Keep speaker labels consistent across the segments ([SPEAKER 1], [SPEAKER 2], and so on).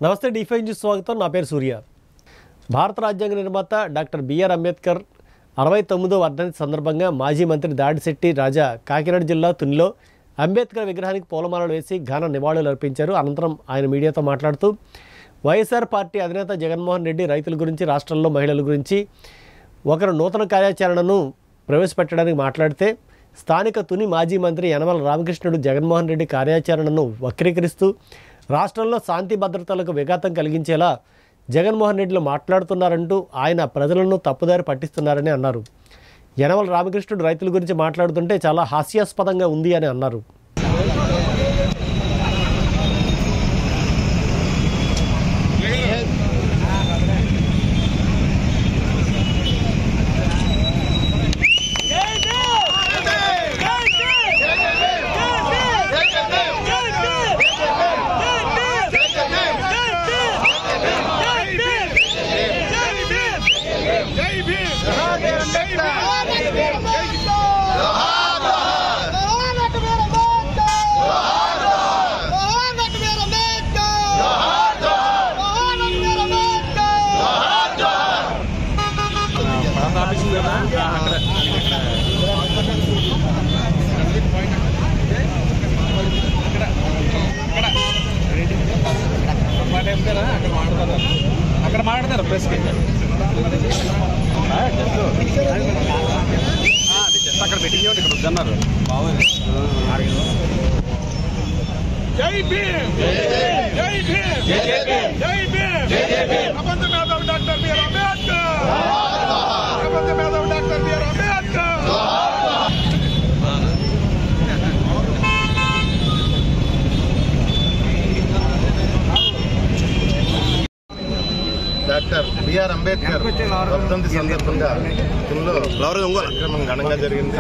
[SPEAKER 1] నమస్తే D5 news స్వాగతం. నా పేరు సూర్య. భారత రాజ్యాంగ నిర్మాత డాక్టర్ బిఆర్ అంబేద్కర్ 69వ వర్ధంతి సందర్భంగా మాజీ మంత్రి దాడిశెట్టి రాజా కాకినాడ జిల్లా తునిలో అంబేద్కర్ విగ్రహానికి పూలమాలలు వేసి ఘన నివాళులు అర్పించారు. అనంతరం ఆయన మీడియాతో మాట్లాడుతూ వైఎస్ఆర్ పార్టీ అధినేత జగన్మోహన్ రెడ్డి రైతుల గురించి, రాష్ట్రంలో మహిళల గురించి ఒకరు నూతన కార్యాచరణను ప్రవేశపెట్టడానికి మాట్లాడితే స్థానిక తుని మాజీ మంత్రి యనమల రామకృష్ణుడు జగన్మోహన్ రెడ్డి కార్యాచరణను వక్రీకరిస్తూ రాష్ట్రంలో శాంతి భద్రతలకు విఘాతం కలిగించేలా జగన్మోహన్ రెడ్డిలో మాట్లాడుతున్నారంటూ ఆయన ప్రజలను తప్పుదారి పట్టిస్తున్నారని అన్నారు. యనమల రామకృష్ణుడు రైతుల గురించి మాట్లాడుతుంటే చాలా హాస్యాస్పదంగా ఉంది అని అన్నారు.
[SPEAKER 2] అక్కడ మాట్లాడతారు ప్రెస్కి అక్కడ పెట్టి ఇక్కడ వద్దన్నారు. జై భీమ్, జై భీమ్, జై భీమ్, ప్రపంచ మేధావి డాక్టర్ బిఆర్ అంబేద్కర్, ప్రపంచ మేధావి doctor B R Ambedkar.
[SPEAKER 3] Doctor B R Ambedkar వర్ధంతి సందర్భంగా కార్యక్రమం ఘనంగా జరిగింది.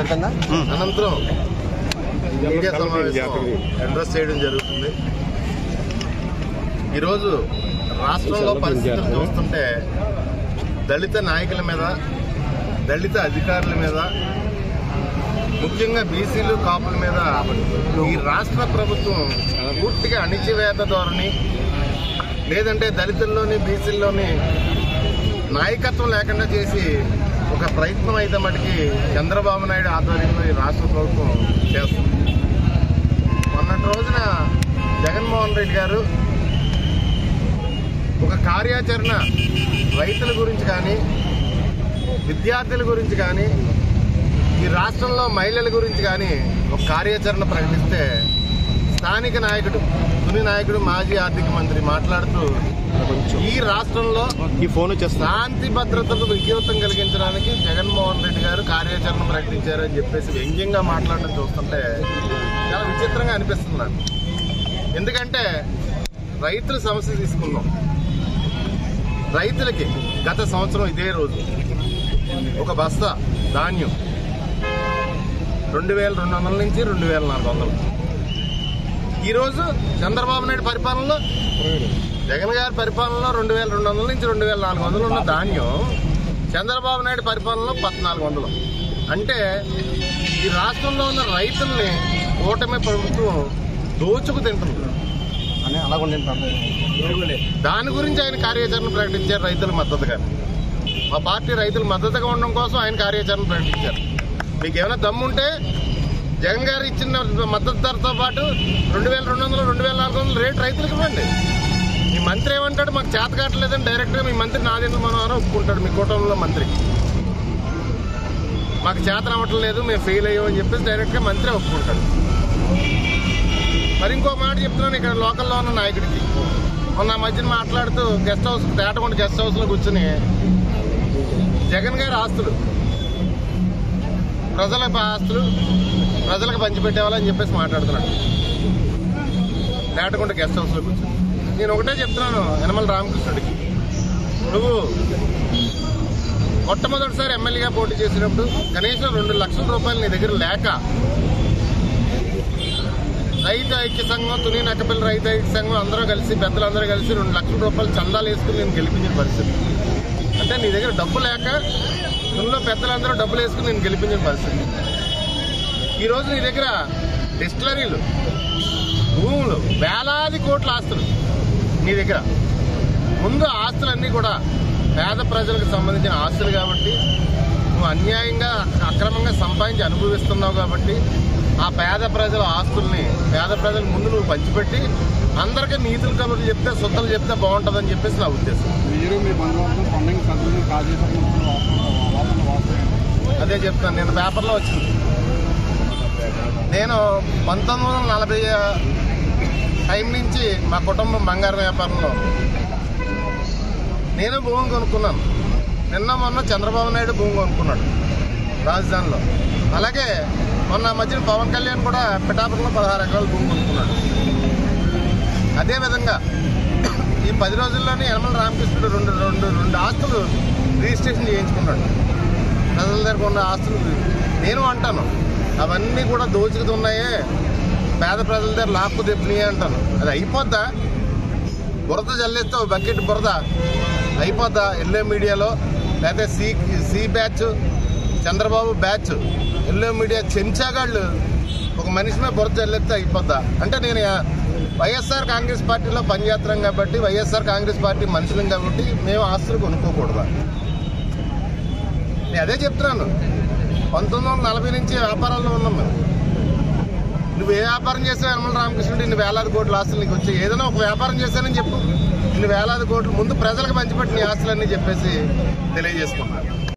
[SPEAKER 3] అనంతరం మీడియా సమావేశం అడ్రస్ చేయడం జరుగుతుంది. ఈరోజు రాష్ట్రంలో పరిస్థితులు చూస్తుంటే దళిత నాయకుల మీద, దళిత అధికారుల మీద, ముఖ్యంగా బీసీలు, కాపుల మీద ఈ రాష్ట్ర ప్రభుత్వం పూర్తిగా అణిచివేత ధోరణి, లేదంటే దళితుల్లోని, బీసీల్లోని నాయకత్వం లేకుండా చేసి ఒక ప్రయత్నం అయితే మటుకి చంద్రబాబు నాయుడు ఆధ్వర్యంలో ఈ రాష్ట్ర ప్రభుత్వం చేస్తుంది. మొన్నటి రోజున జగన్మోహన్ రెడ్డి గారు ఒక కార్యాచరణ రైతుల గురించి కానీ, విద్యార్థుల గురించి కానీ, ఈ రాష్ట్రంలో మహిళల గురించి కానీ ఒక కార్యాచరణ ప్రకటిస్తే స్థానిక నాయకుడు, తుని నాయకుడు, మాజీ ఆర్థిక మంత్రి మాట్లాడుతూ ఈ రాష్ట్రంలో శాంతి భద్రతకు విఘాతం కలిగించడానికి జగన్మోహన్ రెడ్డి గారు కార్యాచరణ ప్రకటించారని చెప్పేసి వ్యంగ్యంగా మాట్లాడడం చూస్తుంటే చాలా విచిత్రంగా అనిపిస్తుంది నాకు. ఎందుకంటే రైతుల సమస్య తీసుకున్నాం. రైతులకి గత సంవత్సరం ఇదే రోజు ఒక బస్తా ధాన్యం 2200 నుంచి 2400. ఈరోజు చంద్రబాబు నాయుడు పరిపాలనలో, జగన్ గారి పరిపాలనలో 2200 నుంచి 2400 ఉన్న ధాన్యం చంద్రబాబు నాయుడు పరిపాలనలో 1400. అంటే ఈ రాష్ట్రంలో ఉన్న రైతుల్ని కూటమి ప్రభుత్వం దోచుకు తింటుంది. దాని గురించి ఆయన కార్యాచరణ ప్రకటించారు రైతులకు మద్దతుగా. మా పార్టీ రైతులకు మద్దతుగా ఉండడం కోసం ఆయన కార్యాచరణ ప్రకటించారు. మీకు ఏమైనా దమ్ముంటే జగన్ గారు ఇచ్చిన మద్దతు ధరతో పాటు 2200, 2400 రేటు రైతులకు ఇవ్వండి. మీ మంత్రి ఏమంటాడు, మాకు చేత కావట్లేదని డైరెక్ట్గా మీ మంత్రి నాదేంద్ర మనోహర్ ఒప్పుకుంటాడు. మీ కూటమిలో మంత్రి మాకు చేత రావట్లేదు, మేము ఫెయిల్ అయ్యామని చెప్పేసి డైరెక్ట్గా మంత్రి ఒప్పుకుంటాడు. మరి ఇంకో మాట చెప్తున్నాను ఇక్కడ లోకల్లో ఉన్న నాయకుడికి. మొన్న మధ్యన మాట్లాడుతూ గెస్ట్ హౌస్, తేటకొండ గెస్ట్ హౌస్లో కూర్చుని జగన్ గారి ఆస్తులు, ప్రజల ఆస్తులు ప్రజలకు పంచిపెట్టేవాళ్ళని చెప్పేసి మాట్లాడుతున్నాడు తేటకొండ గెస్ట్ హౌస్లో కూర్చొని. నేను ఒకటే చెప్తున్నాను యనమల రామకృష్ణుడికి, నువ్వు మొట్టమొదటిసారి ఎమ్మెల్యేగా పోటీ చేసినప్పుడు కనీసం 2 లక్షల రూపాయలు నీ దగ్గర లేక రైతు ఐక్య సంఘం, తుని నక్కపల్లి రైతు ఐక్య సంఘం అందరూ కలిసి, పెద్దలందరూ కలిసి 2 లక్షల రూపాయలు చందాలు వేసుకుని నేను గెలిపించిన పరిస్థితి. అంటే నీ దగ్గర డబ్బు లేక తునిలో పెద్దలందరూ డబ్బులు వేసుకుని నేను గెలిపించిన పరిస్థితి. ఈరోజు నీ దగ్గర డిస్టిలరీలు, భూములు, వేలాది కోట్ల ఆస్తులు నీ దగ్గర ముందు ఆస్తులన్నీ కూడా పేద ప్రజలకు సంబంధించిన ఆస్తులు కాబట్టి నువ్వు అన్యాయంగా అక్రమంగా సంపాదించి అనుభవిస్తున్నావు కాబట్టి ఆ పేద ప్రజల ఆస్తుల్ని పేద ప్రజల ముందు నువ్వు పంచిపెట్టి అందరికీ నీతులు కబుర్లు చెప్తే సుత్తలు చెప్తే బాగుంటుందని చెప్పేసి నా ఉద్దేశం. అదే చెప్తాను. నేను పేపర్లో వచ్చింది. నేను 1940 టైం నుంచి మా కుటుంబం బంగారు వ్యాపారంలో నేను భూమి కొనుక్కున్నాను. నిన్న మొన్న చంద్రబాబు నాయుడు భూమి కొనుక్కున్నాడు రాజధానిలో. అలాగే మొన్న మధ్యన పవన్ కళ్యాణ్ కూడా పిఠాపురంలో 16 ఎకరాల భూమి కొనుక్కున్నాడు. అదేవిధంగా ఈ 10 రోజుల్లోనే యనమల రామకృష్ణుడు రెండు ఆస్తులు రిజిస్ట్రేషన్ చేయించుకున్నాడు. ప్రజల దగ్గర ఉన్న ఆస్తులు నేను అంటాను అవన్నీ కూడా దోచుకుతున్నాయే, పేద ప్రజల దగ్గర లాక్కు తెప్పినాయి అంటాను. అది అయిపోద్దా? బురద జల్లేస్తే బకెట్ బురద అయిపోద్దా? ఎల్లో మీడియాలో లేకపోతే C batch, Chandrababu batch, yellow media చెంచాగాళ్ళు ఒక మనిషి మీద బురద జల్లేస్తే అయిపోద్దా? అంటే నేను వైఎస్ఆర్ కాంగ్రెస్ పార్టీలో పనిచేస్తున్నాం కాబట్టి, వైఎస్ఆర్ కాంగ్రెస్ పార్టీ మనుషులం కాబట్టి మేము ఆస్తులు కొనుక్కోకూడదా? నేను అదే చెప్తున్నాను. 1940 నుంచి వ్యాపారాల్లో ఉన్నాం మేము. నువ్వు ఏ వ్యాపారం చేసావు యనమల రామకృష్ణుడు? ఇన్ని వేలాది కోట్ల ఆస్తులు నీకు వచ్చి ఏదైనా ఒక వ్యాపారం చేశానని చెప్పు. ఇన్ని వేలాది కోట్లు ముందు ప్రజలకు పంచిపెట్టి నీ ఆస్తులన్నీ చెప్పేసి తెలియజేసుకున్నాను.